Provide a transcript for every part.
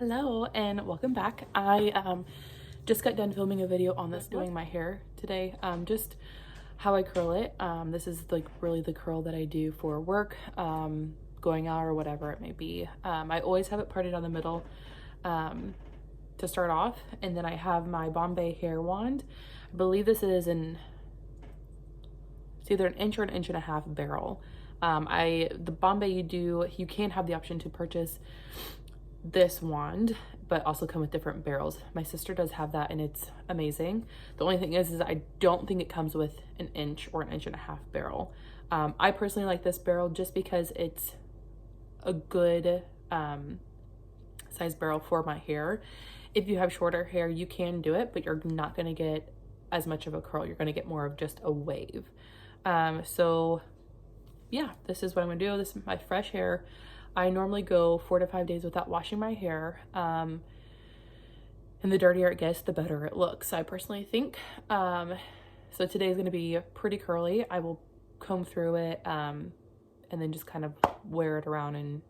Hello and welcome back. I just got done filming a video on this doing my hair today, just how I curl it. This is like really the curl that I do for work, going out or whatever it may be. I always have it parted down the middle to start off, and then I have my Bombay hair wand. I believe this is it's either an inch or an inch and a half barrel. The Bombay you can have the option to purchase this wand but also come with different barrels. My sister does have that and it's amazing. The only thing is I don't think it comes with an inch or an inch and a half barrel. I personally like this barrel just because it's a good size barrel for my hair. If you have shorter hair, you can do it, but you're not going to get as much of a curl. You're going to get more of just a wave. So yeah, this is what I'm gonna do. This is my fresh hair. I normally go 4 to 5 days without washing my hair. And the dirtier it gets, the better it looks, I personally think. So today is gonna be pretty curly. I will comb through it and then just kind of wear it around and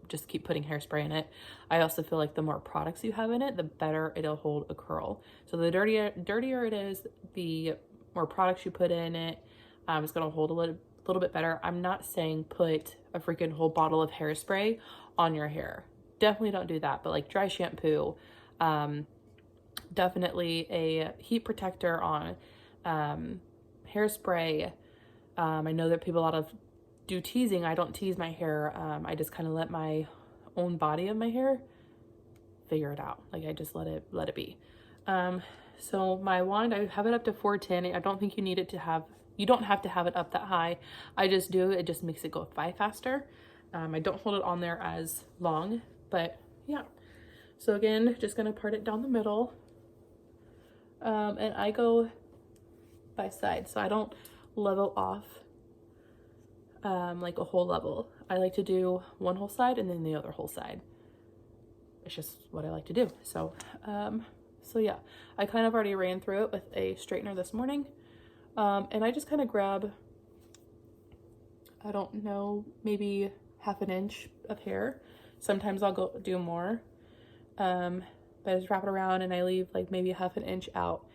just keep putting hairspray in it. I also feel like the more products you have in it, the better it'll hold a curl. So the dirtier it is, the more products you put in it, it's gonna hold a little bit better. I'm not saying put a freaking whole bottle of hairspray on your hair. Definitely don't do that, but like dry shampoo, definitely a heat protector on, hairspray. I know that people a lot of do teasing. I don't tease my hair. I just kind of let my own body of my hair figure it out. Like I just let it be. So my wand, I have it up to 410. I don't think you need it to have, you don't have to have it up that high. I just do, it just makes it go by faster. I don't hold it on there as long, but yeah. So again, just gonna part it down the middle. And I go by side, so I don't level off like a whole level. I like to do one whole side and then the other whole side. It's just what I like to do. So, so yeah, I kind of already ran through it with a straightener this morning. And I just kind of grab, I don't know, maybe half an inch of hair. Sometimes I'll go do more. But I just wrap it around and I leave like maybe half an inch out.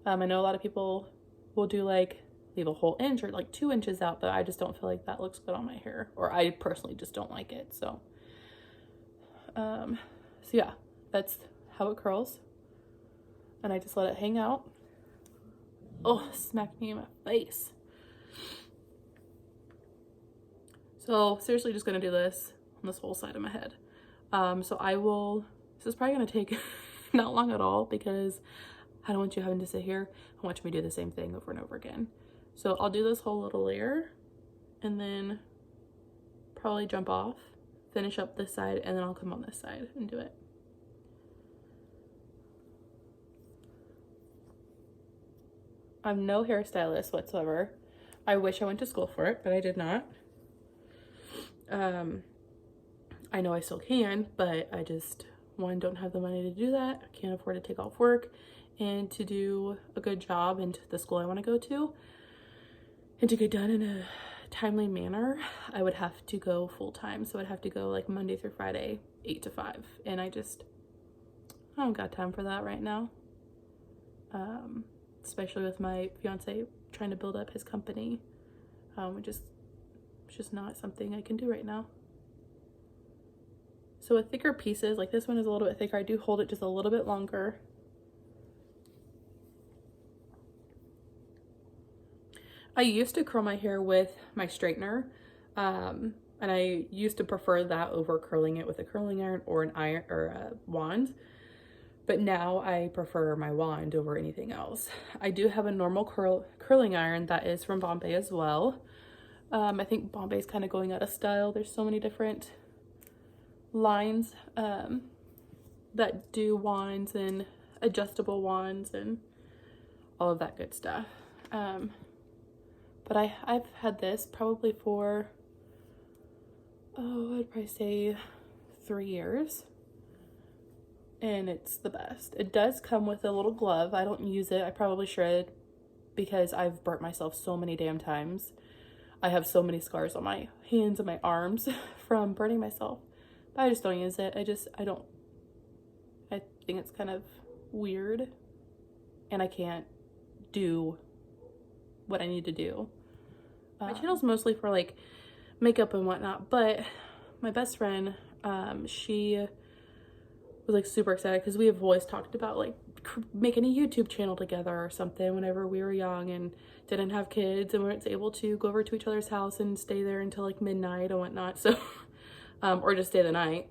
I know a lot of people will do like leave a whole inch or like 2 inches out, but I just don't feel like that looks good on my hair, or I personally just don't like it. So, so yeah, that's how it curls. And I just let it hang out. Oh, smacked me in my face. So seriously, just gonna do this on this whole side of my head. So this is probably gonna take not long at all because I don't want you having to sit here. I want you to do the same thing over and over again. So I'll do this whole little layer and then probably jump off, finish up this side, and then I'll come on this side and do it. I'm no hairstylist whatsoever. I wish I went to school for it, but I did not. I know I still can, but I just, one, don't have the money to do that. I can't afford to take off work and to do a good job into the school I want to go to. And to get done in a timely manner, I would have to go full-time. So I'd have to go like Monday through Friday, 8 to 5. And I don't got time for that right now. Especially with my fiance trying to build up his company. It's just not something I can do right now. So with thicker pieces, like this one is a little bit thicker, I do hold it just a little bit longer. I used to curl my hair with my straightener, and I used to prefer that over curling it with a curling iron or an iron or a wand. But now I prefer my wand over anything else. I do have a normal curling iron that is from Bombay as well. I think Bombay is kind of going out of style. There's so many different lines that do wands and adjustable wands and all of that good stuff. But I've had this probably for, I'd probably say 3 years. And it's the best. It does come with a little glove. I don't use it. I probably should because I've burnt myself so many damn times. I have so many scars on my hands and my arms from burning myself. But I just don't use it. I don't I think it's kind of weird and I can't do what I need to do. My channel's mostly for like makeup and whatnot, but my best friend, she was like super excited because we have always talked about like making a YouTube channel together or something whenever we were young and didn't have kids and weren't able to go over to each other's house and stay there until like midnight and whatnot. So, or just stay the night.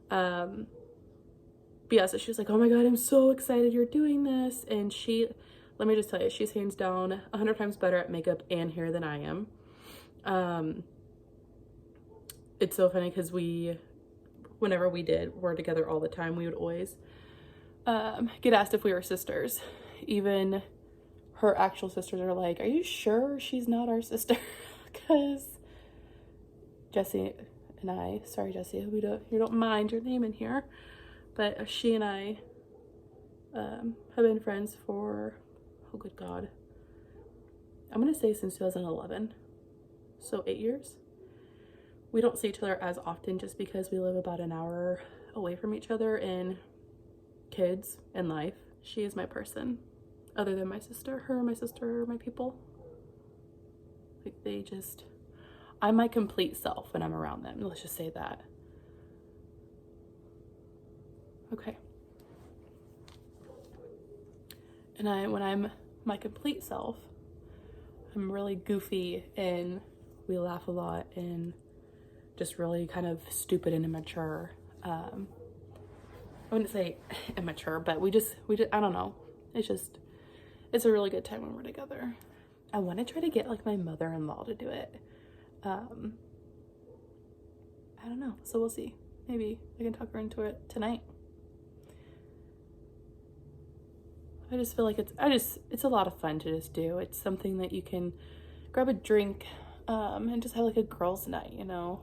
But yeah, so she was like, oh my God, I'm so excited you're doing this. And she, let me just tell you, she's hands down 100 times better at makeup and hair than I am. It's so funny because whenever we're together all the time, we would always get asked if we were sisters. Even her actual sisters are like, are you sure she's not our sister? Because Jessie and I, sorry Jessie, you don't mind your name in here, but she and I have been friends for, oh good God, I'm gonna say since 2011, so 8 years. We don't see each other as often just because we live about an hour away from each other in kids and life. She is my person, other than my sister. Her and my sister are my people. Like I'm my complete self when I'm around them. Let's just say that. Okay. And when I'm my complete self, I'm really goofy and we laugh a lot and just really kind of stupid and immature. I wouldn't say immature, but we just, I don't know. It's a really good time when we're together. I want to try to get like my mother-in-law to do it. I don't know. So we'll see. Maybe I can talk her into it tonight. I just feel like it's a lot of fun to just do. It's something that you can grab a drink, and just have like a girls' night, you know?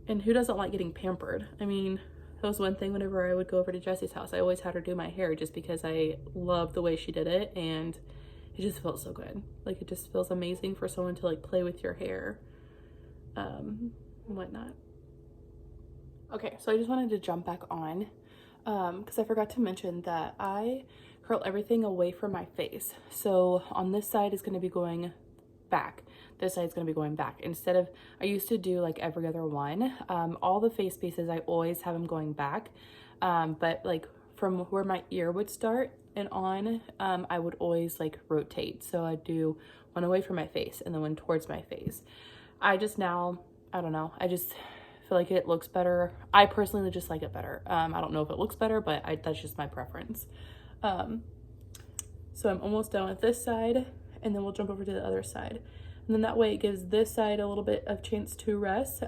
And who doesn't like getting pampered? I mean, that was one thing whenever I would go over to Jessie's house. I always had her do my hair just because I loved the way she did it and it just felt so good. Like it just feels amazing for someone to like play with your hair, and whatnot. Okay, so I just wanted to jump back on because I forgot to mention that I curl everything away from my face. So on this side is going to be going back. This side's going to be going back. Instead of, I used to do like every other one. All the face pieces, I always have them going back. But like from where my ear would start and on, I would always like rotate. So I'd do one away from my face and then one towards my face. I don't know. I just feel like it looks better. I personally just like it better. I don't know if it looks better, but that's just my preference. So I'm almost done with this side and then we'll jump over to the other side. And then that way it gives this side a little bit of chance to rest,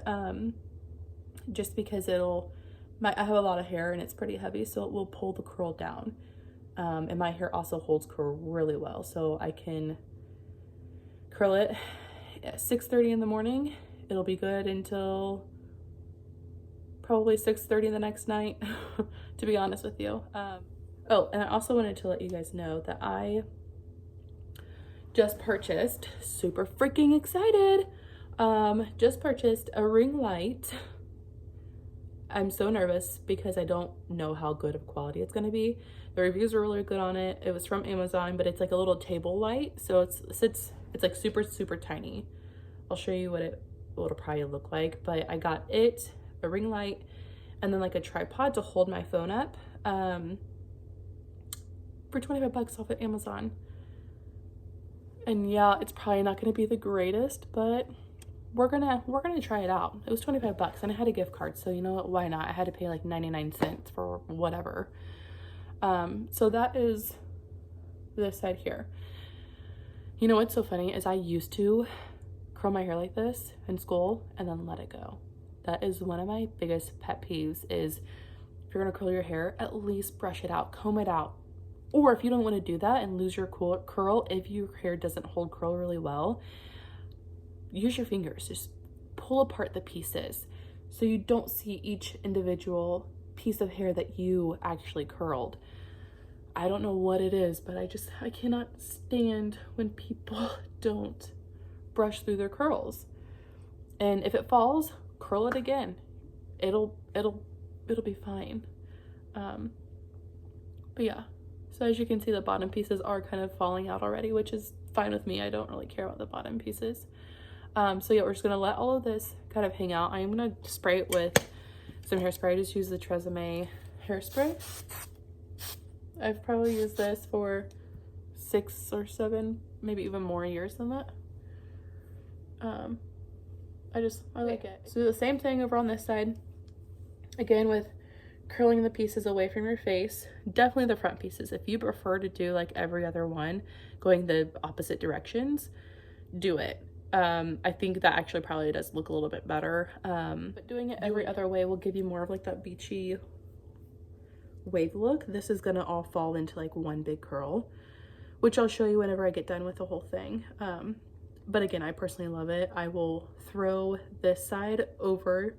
just because I have a lot of hair and it's pretty heavy, so it will pull the curl down. And my hair also holds curl really well, so I can curl it at 6:30 in the morning. It'll be good until probably 6:30 the next night, to be honest with you. Oh, and I also wanted to let you guys know that I just purchased, super freaking excited, just purchased a ring light. I'm so nervous because I don't know how good of quality it's going to be. The reviews were really good on it. It was from Amazon, but it's like a little table light, so it's like super, super tiny. I'll show you what it'll probably look like, but I got it, a ring light, and then like a tripod to hold my phone up, for 25 bucks off at Amazon. And yeah, it's probably not going to be the greatest, but we're gonna try it out. It was 25 bucks and I had a gift card, so you know what, why not? I had to pay like 99 cents for whatever. So that is this side here. You know what's so funny is I used to curl my hair like this in school and then let it go. That is one of my biggest pet peeves, is if you're gonna curl your hair, at least brush it out, comb it out. Or if you don't want to do that and lose your curl, if your hair doesn't hold curl really well, use your fingers. Just pull apart the pieces so you don't see each individual piece of hair that you actually curled. I don't know what it is, but I cannot stand when people don't brush through their curls. And if it falls, curl it again. It'll be fine. But yeah, so as you can see, the bottom pieces are kind of falling out already, which is fine with me. I don't really care about the bottom pieces. So yeah, we're just gonna let all of this kind of hang out. I'm gonna spray it with some hairspray. I just use the Tresemme hairspray. I've probably used this for 6 or 7, maybe even more years than that. I like it. So the same thing over on this side. Again, with curling the pieces away from your face, definitely the front pieces. If you prefer to do like every other one, going the opposite directions, do it. I think that actually probably does look a little bit better. But doing it every other way will give you more of like that beachy wave look. This is gonna all fall into like one big curl, which I'll show you whenever I get done with the whole thing. But again, I personally love it. I will throw this side over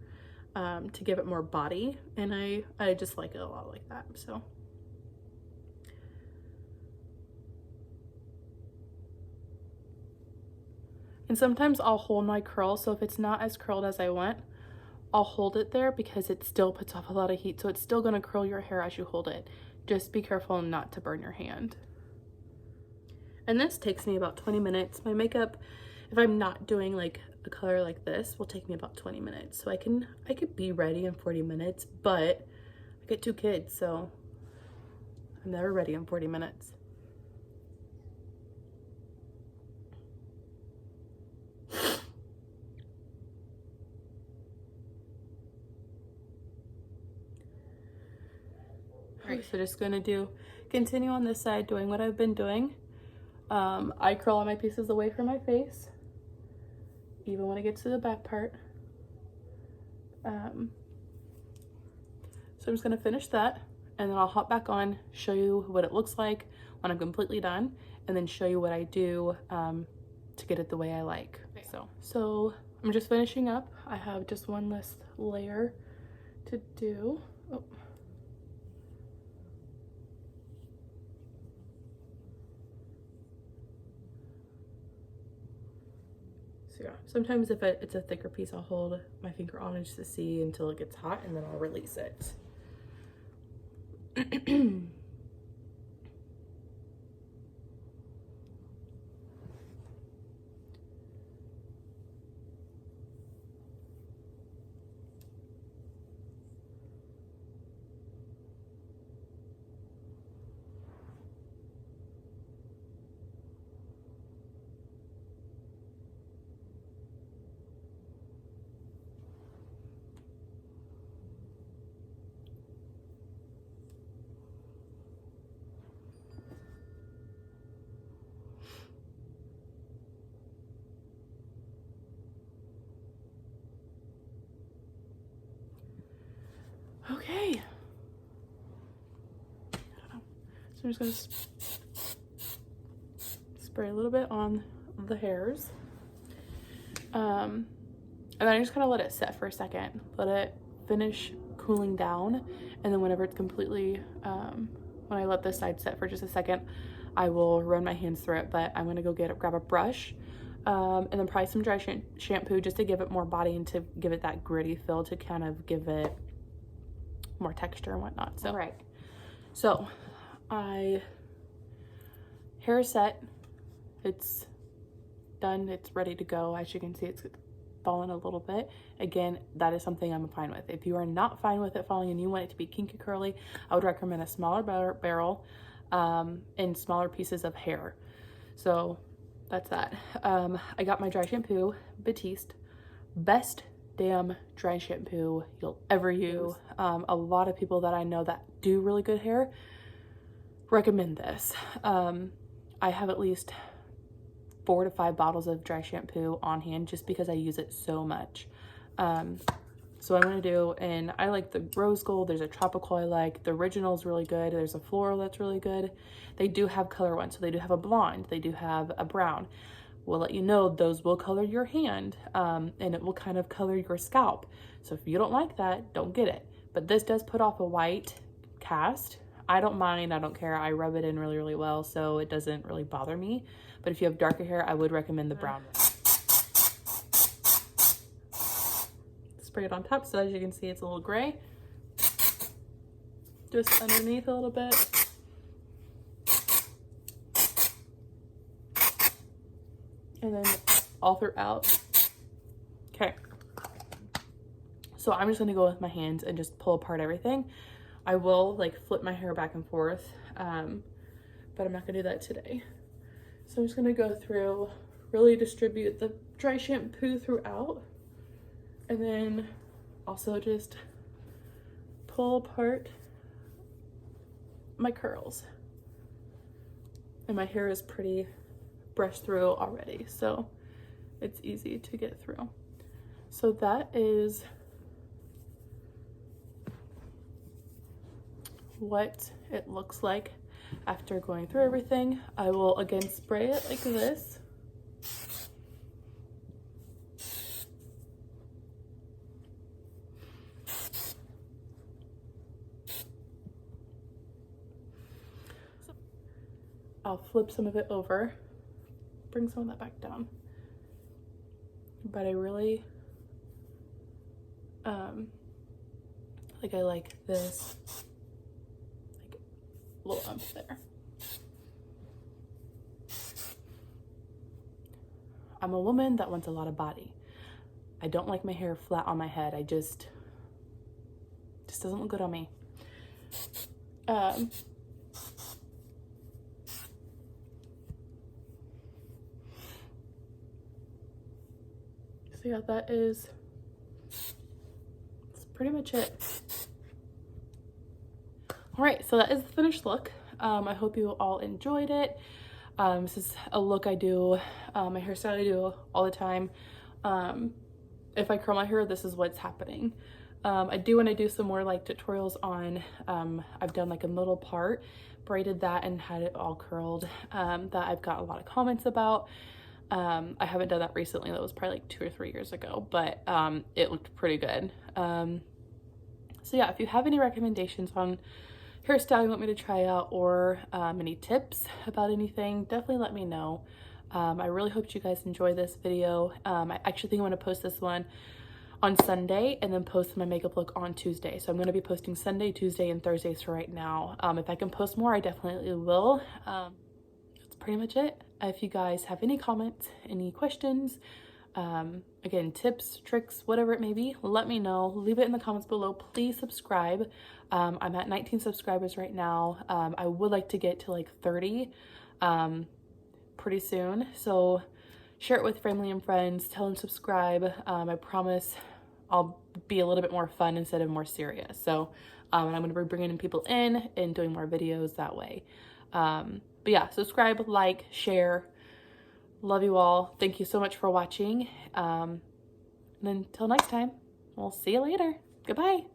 to give it more body, and I just like it a lot like that. So and sometimes I'll hold my curl, so if it's not as curled as I want, I'll hold it there because it still puts off a lot of heat, so it's still going to curl your hair as you hold it. Just be careful not to burn your hand. And this takes me about 20 minutes. My makeup, if I'm not doing like a color like this, will take me about 20 minutes. So I could be ready in 40 minutes, but I get 2 kids, so I'm never ready in 40 minutes. Alright, so just gonna continue on this side doing what I've been doing. I curl all my pieces away from my face, even when it gets to the back part. So I'm just gonna finish that, and then I'll hop back on, show you what it looks like when I'm completely done, and then show you what I do to get it the way I like. So I'm just finishing up. I have just one last layer to do. Oh. So yeah, sometimes if it's a thicker piece, I'll hold my finger on it just to see until it gets hot, and then I'll release it. Okay. So I'm just gonna spray a little bit on the hairs. And then I just kind of let it set for a second, let it finish cooling down, and then whenever it's completely, when I let this side set for just a second, I will run my hands through it. But I'm gonna go grab a brush, and then probably some dry shampoo just to give it more body and to give it that gritty feel, to kind of give it more texture and whatnot. So right, so hair is set, it's done, it's ready to go. As you can see, it's fallen a little bit. Again, that is something I'm fine with. If you are not fine with it falling and you want it to be kinky curly, I would recommend a smaller barrel and smaller pieces of hair. So that's that. I got my dry shampoo, Batiste, best damn dry shampoo you'll ever use. A lot of people that I know that do really good hair recommend this. I have at least 4 to 5 bottles of dry shampoo on hand just because I use it so much. So what I'm gonna do, and I like the rose gold, there's a tropical I like, the original is really good, there's a floral that's really good. They do have color ones, so they do have a blonde, they do have a brown. We'll let you know those will color your hand, and it will kind of color your scalp. So if you don't like that, don't get it. But this does put off a white cast. I don't mind, I don't care. I rub it in really, really well, so it doesn't really bother me. But if you have darker hair, I would recommend the brown one. Spray it on top, so as you can see, it's a little gray. just underneath a little bit. And then all throughout. Okay. So I'm just gonna go with my hands and just pull apart everything. I will like flip my hair back and forth, but I'm not gonna do that today. So I'm just gonna go through, really distribute the dry shampoo throughout, and then also just pull apart my curls. And my hair is pretty brushed through already, so it's easy to get through. So that is what it looks like after going through everything. I will again spray it like this. I'll flip some of it over, bring some of that back down. But I really, I like this, like little ump there. I'm a woman that wants a lot of body. I don't like my hair flat on my head. It just doesn't look good on me. So yeah, that's pretty much it. All right, so that is the finished look. I hope you all enjoyed it. This is a look I do, my hairstyle I do all the time. If I curl my hair, this is what's happening. I do want to do some more like tutorials on, I've done like a middle part, braided that and had it all curled, that I've got a lot of comments about. I haven't done that recently. That was probably like 2 or 3 years ago, but it looked pretty good. So yeah, if you have any recommendations on hairstyle you want me to try out, or any tips about anything, definitely let me know. I really hope you guys enjoy this video. I actually think I'm going to post this one on Sunday and then post my makeup look on Tuesday. So I'm going to be posting Sunday, Tuesday, and Thursdays for right now. If I can post more, I definitely will. That's pretty much it. If you guys have any comments, any questions, again, tips, tricks, whatever it may be, let me know. Leave it in the comments below. Please subscribe. I'm at 19 subscribers right now. I would like to get to like 30 pretty soon. So share it with family and friends. Tell them subscribe. I promise I'll be a little bit more fun instead of more serious. So and I'm going to be bringing people in and doing more videos that way. But yeah, subscribe, like, share. Love you all. Thank you so much for watching. And until next time, we'll see you later. Goodbye.